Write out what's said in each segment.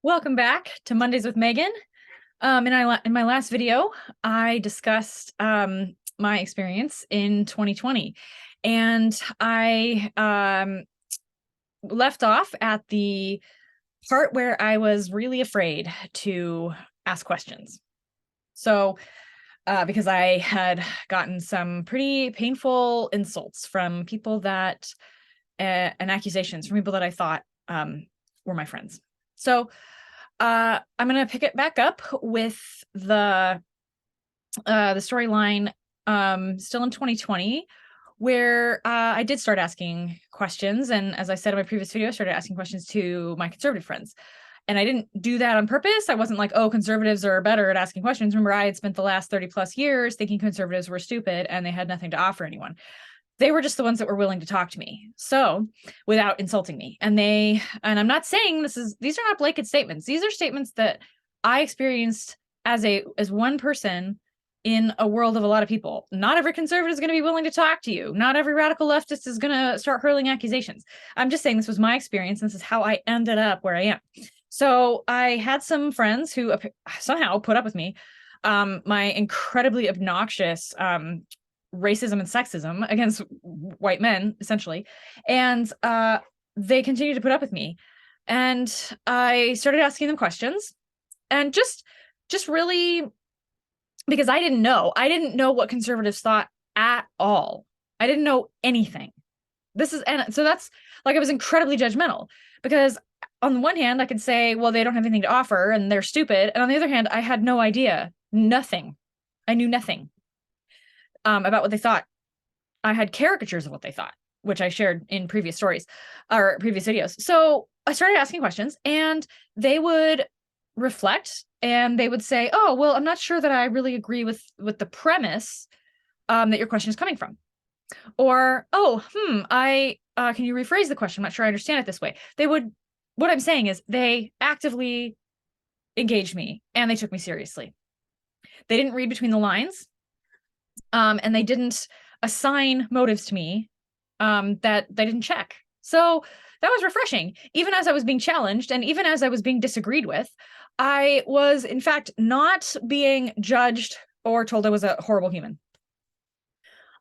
Welcome back to Mondays with Megan. In my last video, I discussed my experience in 2020, and I left off at the part where I was really afraid to ask questions. So, because I had gotten some pretty painful insults from people that, and accusations from people that I thought were my friends. So, I'm gonna pick it back up with the storyline still in 2020, where I did start asking questions, and as I said in my previous video, I started asking questions to my conservative friends. And I didn't do that on purpose. I wasn't like, oh, conservatives are better at asking questions. Remember, I had spent the last 30 plus years thinking conservatives were stupid and they had nothing to offer anyone. They were just the ones that were willing to talk to me. So without insulting me. And I'm not saying these are not blanket statements. These are statements that I experienced as one person in a world of a lot of people. Not every conservative is going to be willing to talk to you. Not every radical leftist is going to start hurling accusations. I'm just saying this was my experience. And this is how I ended up where I am. So I had some friends who somehow put up with me, my incredibly obnoxious racism and sexism against white men, essentially. And they continued to put up with me. And I started asking them questions, and just really, because I didn't know what conservatives thought at all. I didn't know anything. And so that's like, I was incredibly judgmental, because on the one hand, I could say, well, they don't have anything to offer and they're stupid. And on the other hand, I had no idea, nothing. I knew nothing about what they thought. I had caricatures of what they thought, which I shared in previous stories or previous videos. So I started asking questions, and they would reflect and they would say, oh, well, I'm not sure that I really agree with the premise that your question is coming from. Or, oh, I can you rephrase the question? I'm not sure I understand it this way. What I'm saying is they actively engaged me and they took me seriously. They didn't read between the lines, and they didn't assign motives to me that they didn't check. So that was refreshing. Even as I was being challenged and even as I was being disagreed with, I was, in fact, not being judged or told I was a horrible human.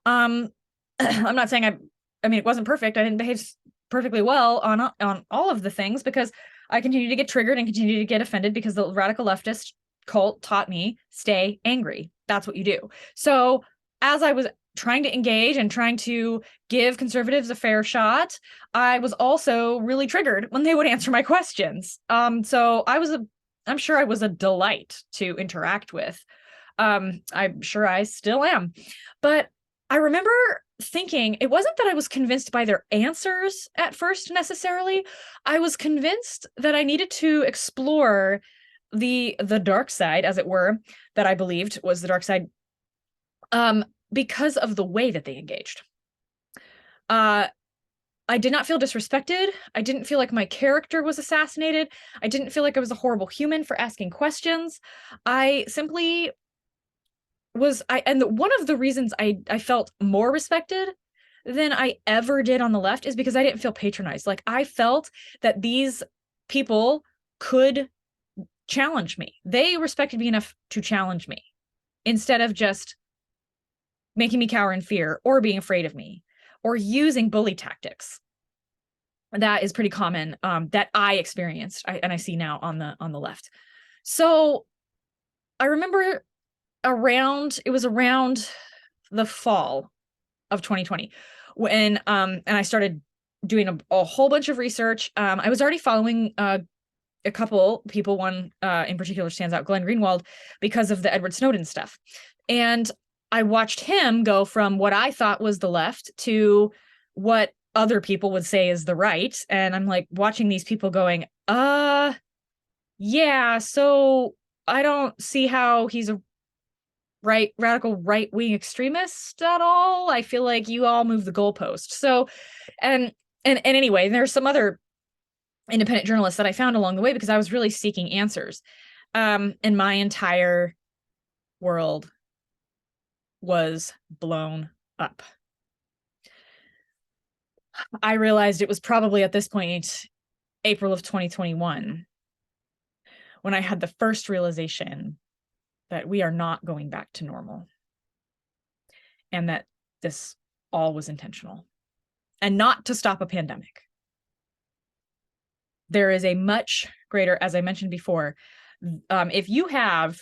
I'm not saying I mean, it wasn't perfect. I didn't behave perfectly well on all of the things, because I continue to get triggered and continue to get offended, because the radical leftist cult taught me, stay angry. That's what you do. So as I was trying to engage and trying to give conservatives a fair shot, I was also really triggered when they would answer my questions. So I'm sure I was a delight to interact with. I'm sure I still am. But I remember thinking it wasn't that I was convinced by their answers at first necessarily. I was convinced that I needed to explore the dark side, as it were, that I believed was the dark side, because of the way that they engaged. I did not feel disrespected. I didn't feel like my character was assassinated. I didn't feel like I was a horrible human for asking questions. I simply and one of the reasons I felt more respected than I ever did on the left is because I didn't feel patronized. Like, I felt that these people could challenge me. They respected me enough to challenge me, instead of just making me cower in fear or being afraid of me or using bully tactics. That is pretty common, that I experienced and I see now on the left. So I remember it was around the fall of 2020 when and I started doing a whole bunch of research. I was already following a couple people. One in particular stands out, Glenn Greenwald, because of the Edward Snowden stuff. And I watched him go from what I thought was the left to what other people would say is the right. And I'm like watching these people going, yeah, so I don't see how he's a radical right-wing extremist at all. I feel like you all move the goalpost. So, and anyway, there's some other independent journalists that I found along the way, because I was really seeking answers. And my entire world was blown up. I realized it was probably at this point April of 2021 when I had the first realization that we are not going back to normal, and that this all was intentional and not to stop a pandemic. There is a much greater, as I mentioned before, if you have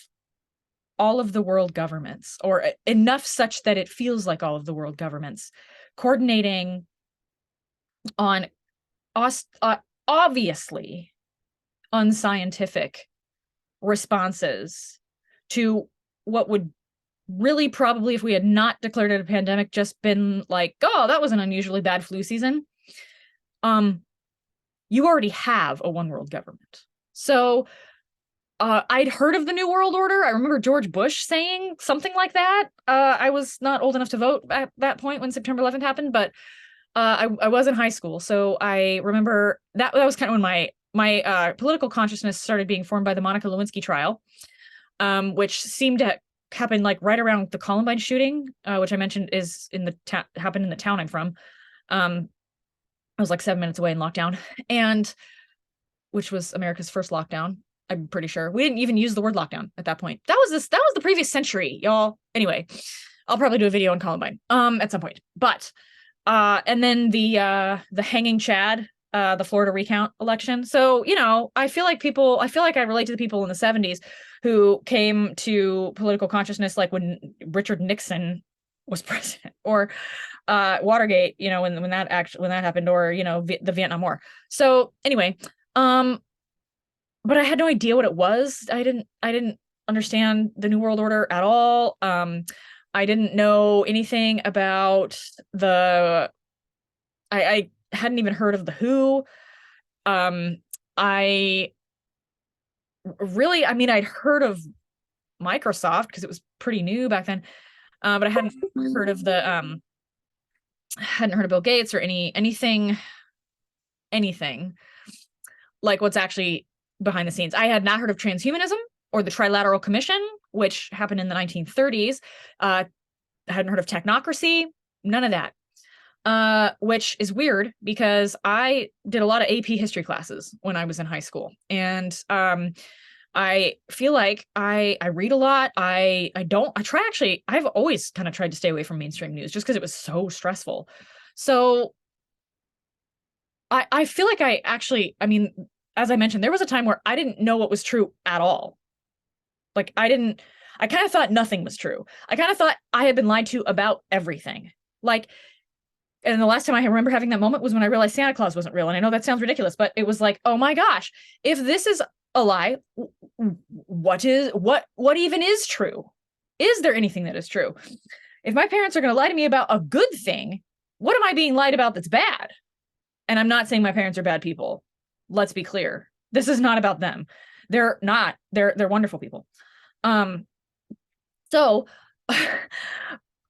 all of the world governments, or enough such that it feels like all of the world governments, coordinating on obviously unscientific responses to what would really probably, if we had not declared it a pandemic, just been like, oh, that was an unusually bad flu season. You already have a one world government. So I'd heard of the New World Order. I remember George Bush saying something like that. I was not old enough to vote at that point when September 11th happened, but I was in high school. So I remember that was kind of when my political consciousness started being formed by the Monica Lewinsky trial, which seemed to happen like right around the Columbine shooting, which I mentioned is happened in the town I'm from. I was like 7 minutes away in lockdown, and which was America's first lockdown. I'm pretty sure we didn't even use the word lockdown at that point. That was the previous century, y'all. Anyway, I'll probably do a video on Columbine at some point. But and then the hanging Chad, the Florida recount election. So, you know, I feel like I relate to the people in the 70s who came to political consciousness like when Richard Nixon was president, or Watergate, you know, when that happened, or, you know, the Vietnam War. So anyway, but I had no idea what it was. I didn't understand the New World Order at all. I didn't know anything about I hadn't even heard of the WHO. I'd heard of Microsoft because it was pretty new back then. But I hadn't heard of Bill Gates or anything like what's actually behind the scenes. I had not heard of transhumanism or the Trilateral Commission, which happened in the 1930s. I hadn't heard of technocracy, none of that. Which is weird because I did a lot of AP history classes when I was in high school. And I feel like I read a lot. I've always kind of tried to stay away from mainstream news just because it was so stressful. So I feel like as I mentioned, there was a time where I didn't know what was true at all. Like I kind of thought nothing was true. I kind of thought I had been lied to about everything. Like, and the last time I remember having that moment was when I realized Santa Claus wasn't real. And I know that sounds ridiculous, but it was like, oh my gosh, if this is a lie, what even is true? Is there anything that is true? If my parents are going to lie to me about a good thing, what am I being lied about that's bad? And I'm not saying my parents are bad people. Let's be clear. This is not about them. They're not. They're wonderful people. So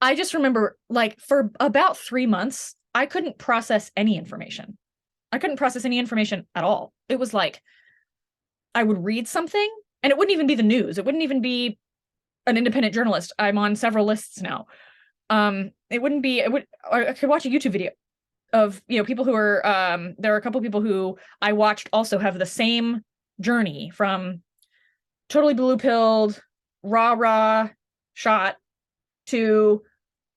I just remember, like, for about 3 months, I couldn't process any information. I couldn't process any information at all. It was like I would read something and it wouldn't even be the news. It wouldn't even be an independent journalist. I'm on several lists now. I could watch a YouTube video of, you know, people who are, there are a couple of people who I watched also have the same journey from totally blue-pilled, rah-rah shot to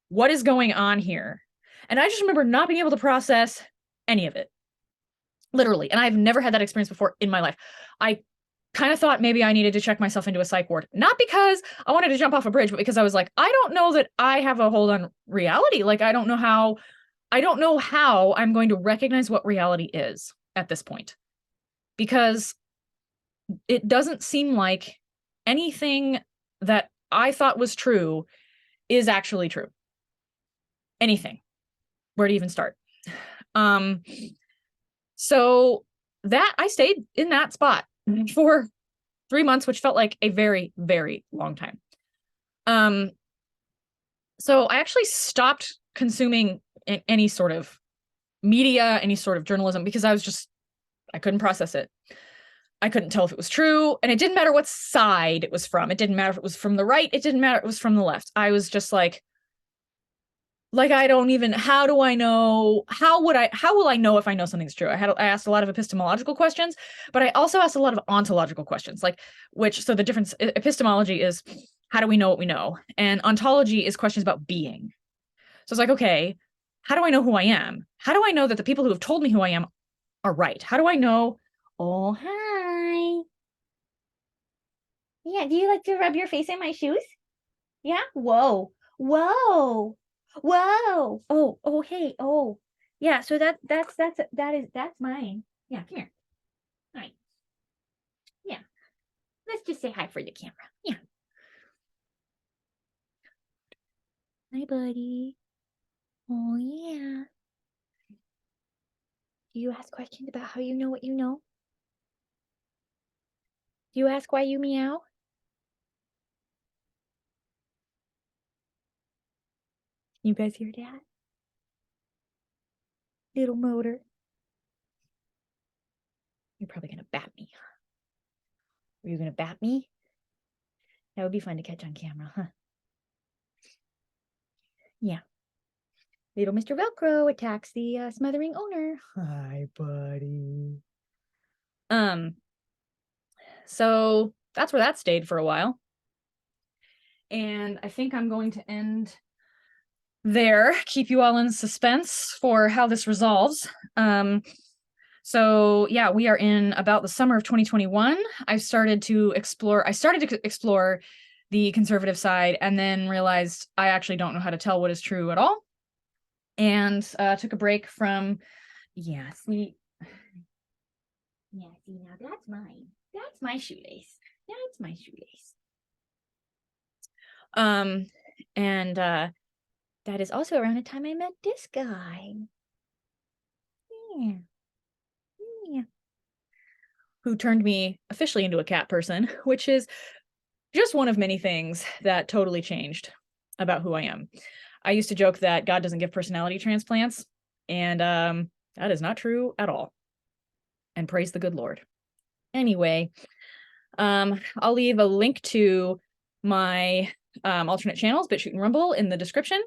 what is going on here. And I just remember not being able to process any of it. Literally. And I've never had that experience before in my life. I kind of thought maybe I needed to check myself into a psych ward, not because I wanted to jump off a bridge, but because I was like, I don't know that I have a hold on reality. Like, I don't know how I'm going to recognize what reality is at this point, because it doesn't seem like anything that I thought was true is actually true. Anything. Where to even start? So that I stayed in that spot for 3 months, which felt like a very, very long time. So I actually stopped consuming any sort of media, any sort of journalism, because I couldn't process it. I couldn't tell if it was true, and it didn't matter what side it was from. It didn't matter if it was from the right. It didn't matter if it was from the left. I was just like, Like, I don't even, how do I know, how will I know if I know something's true? I asked a lot of epistemological questions, but I also asked a lot of ontological questions, like, so the difference, epistemology is how do we know what we know? And ontology is questions about being. So it's like, okay, how do I know who I am? How do I know that the people who have told me who I am are right? How do I know? Oh, hi. Yeah, do you like to rub your face in my shoes? Yeah? Whoa. Whoa. Whoa. Oh, hey. Oh. Yeah, so that's mine. Yeah, come here. All right. Yeah. Let's just say hi for the camera. Yeah. Hi, buddy. Oh, yeah. Do you ask questions about how you know what you know? Do you ask why you meow? You guys hear that? Little motor. You're probably gonna bat me. Are you gonna bat me? That would be fun to catch on camera, huh? Yeah. Little Mr. Velcro attacks the smothering owner. Hi, buddy. Um, so that's where that stayed for a while. And I think I'm going to end there, keep you all in suspense for how this resolves. So yeah, we are in about the summer of 2021. I started to explore the conservative side and then realized I actually don't know how to tell what is true at all. And took a break from, yeah, see, yeah, see, now that's mine. That's my shoelace. That's my shoelace. Um, and that is also around the time I met this guy. Yeah. Yeah. Who turned me officially into a cat person, which is just one of many things that totally changed about who I am. I used to joke that God doesn't give personality transplants, and that is not true at all. And praise the good Lord. Anyway, I'll leave a link to my alternate channels, BitChute and Rumble, in the description.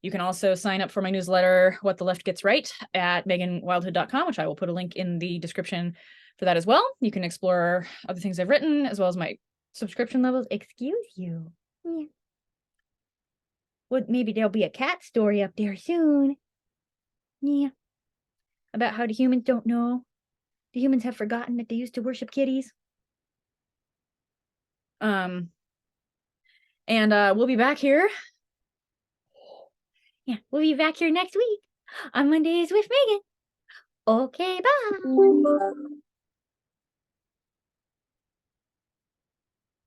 You can also sign up for my newsletter, What the Left Gets Right, at meganwildhood.com, which I will put a link in the description for that as well. You can explore other things I've written, as well as my subscription levels. Excuse you. Yeah. Well, maybe there'll be a cat story up there soon. Yeah. About how the humans don't know. The humans have forgotten that they used to worship kitties. Um, and we'll be back here. Yeah, we'll be back here next week on Mondays with Megan. Okay, bye.